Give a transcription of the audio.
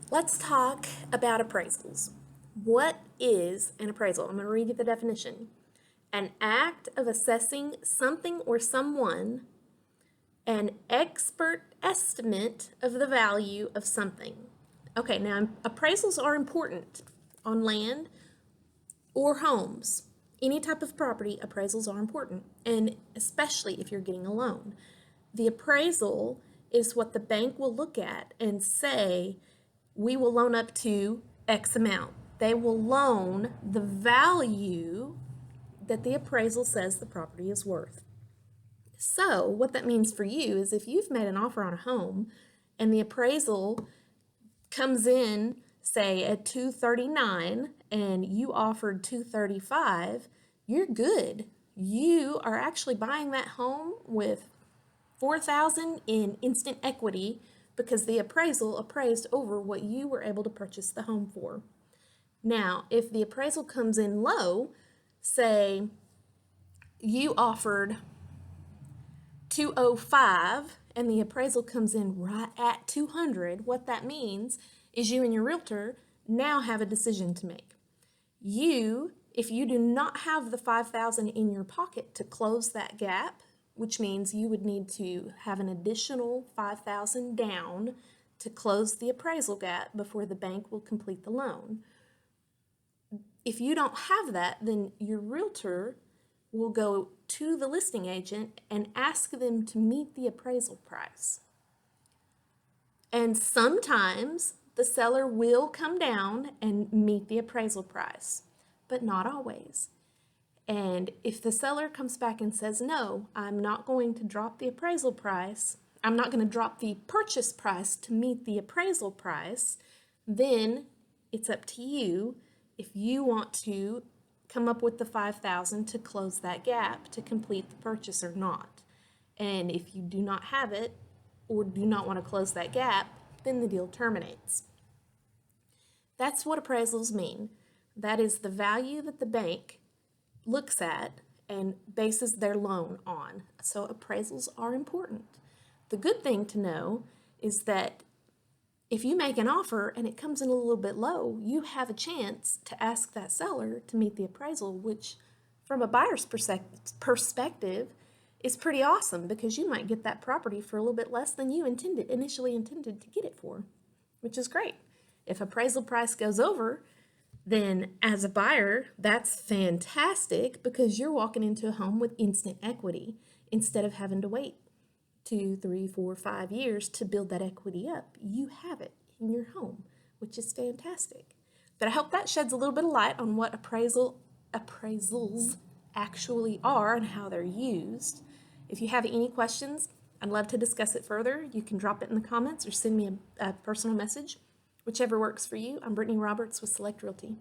Let's talk about appraisals. What is an appraisal? I'm going to read you the definition. An act of assessing something or someone, an expert estimate of the value of something. Okay, now appraisals are important on land or homes. Any type of property, appraisals are important, and especially if you're getting a loan. The appraisal is what the bank will look at and say, we will loan up to X amount. They will loan the value that the appraisal says the property is worth. So, what that means for you is if you've made an offer on a home and the appraisal comes in, say, at 239 and you offered 235, you're good. You are actually buying that home with 4,000 in instant equity because the appraisal appraised over what you were able to purchase the home for. Now, if the appraisal comes in low, say you offered 205 and the appraisal comes in right at 200, what that means is you and your realtor now have a decision to make. If you do not have the 5,000 in your pocket to close that gap, which means you would need to have an additional 5,000 down to close the appraisal gap before the bank will complete the loan. If you don't have that, then your realtor will go to the listing agent and ask them to meet the appraisal price. And sometimes the seller will come down and meet the appraisal price, but not always. And if the seller comes back and says, no, I'm not going to drop the appraisal price, I'm not going to drop the purchase price to meet the appraisal price, then it's up to you if you want to come up with the 5,000 to close that gap to complete the purchase or not. And if you do not have it or do not want to close that gap, then the deal terminates. That's what appraisals mean. That is the value that the bank looks at and bases their loan on. So appraisals are important. The good thing to know is that if you make an offer and it comes in a little bit low, you have a chance to ask that seller to meet the appraisal, which from a buyer's perspective is pretty awesome because you might get that property for a little bit less than you initially intended to get it for, which is great. If appraisal price goes over, then as a buyer, that's fantastic because you're walking into a home with instant equity instead of having to wait 2, 3, 4, 5 years to build that equity up. You have it in your home, which is fantastic. But I hope that sheds a little bit of light on what appraisals actually are and how they're used. If you have any questions, I'd love to discuss it further. You can drop it in the comments or send me a personal message. Whichever works for you. I'm Brittany Roberts with Select Realty.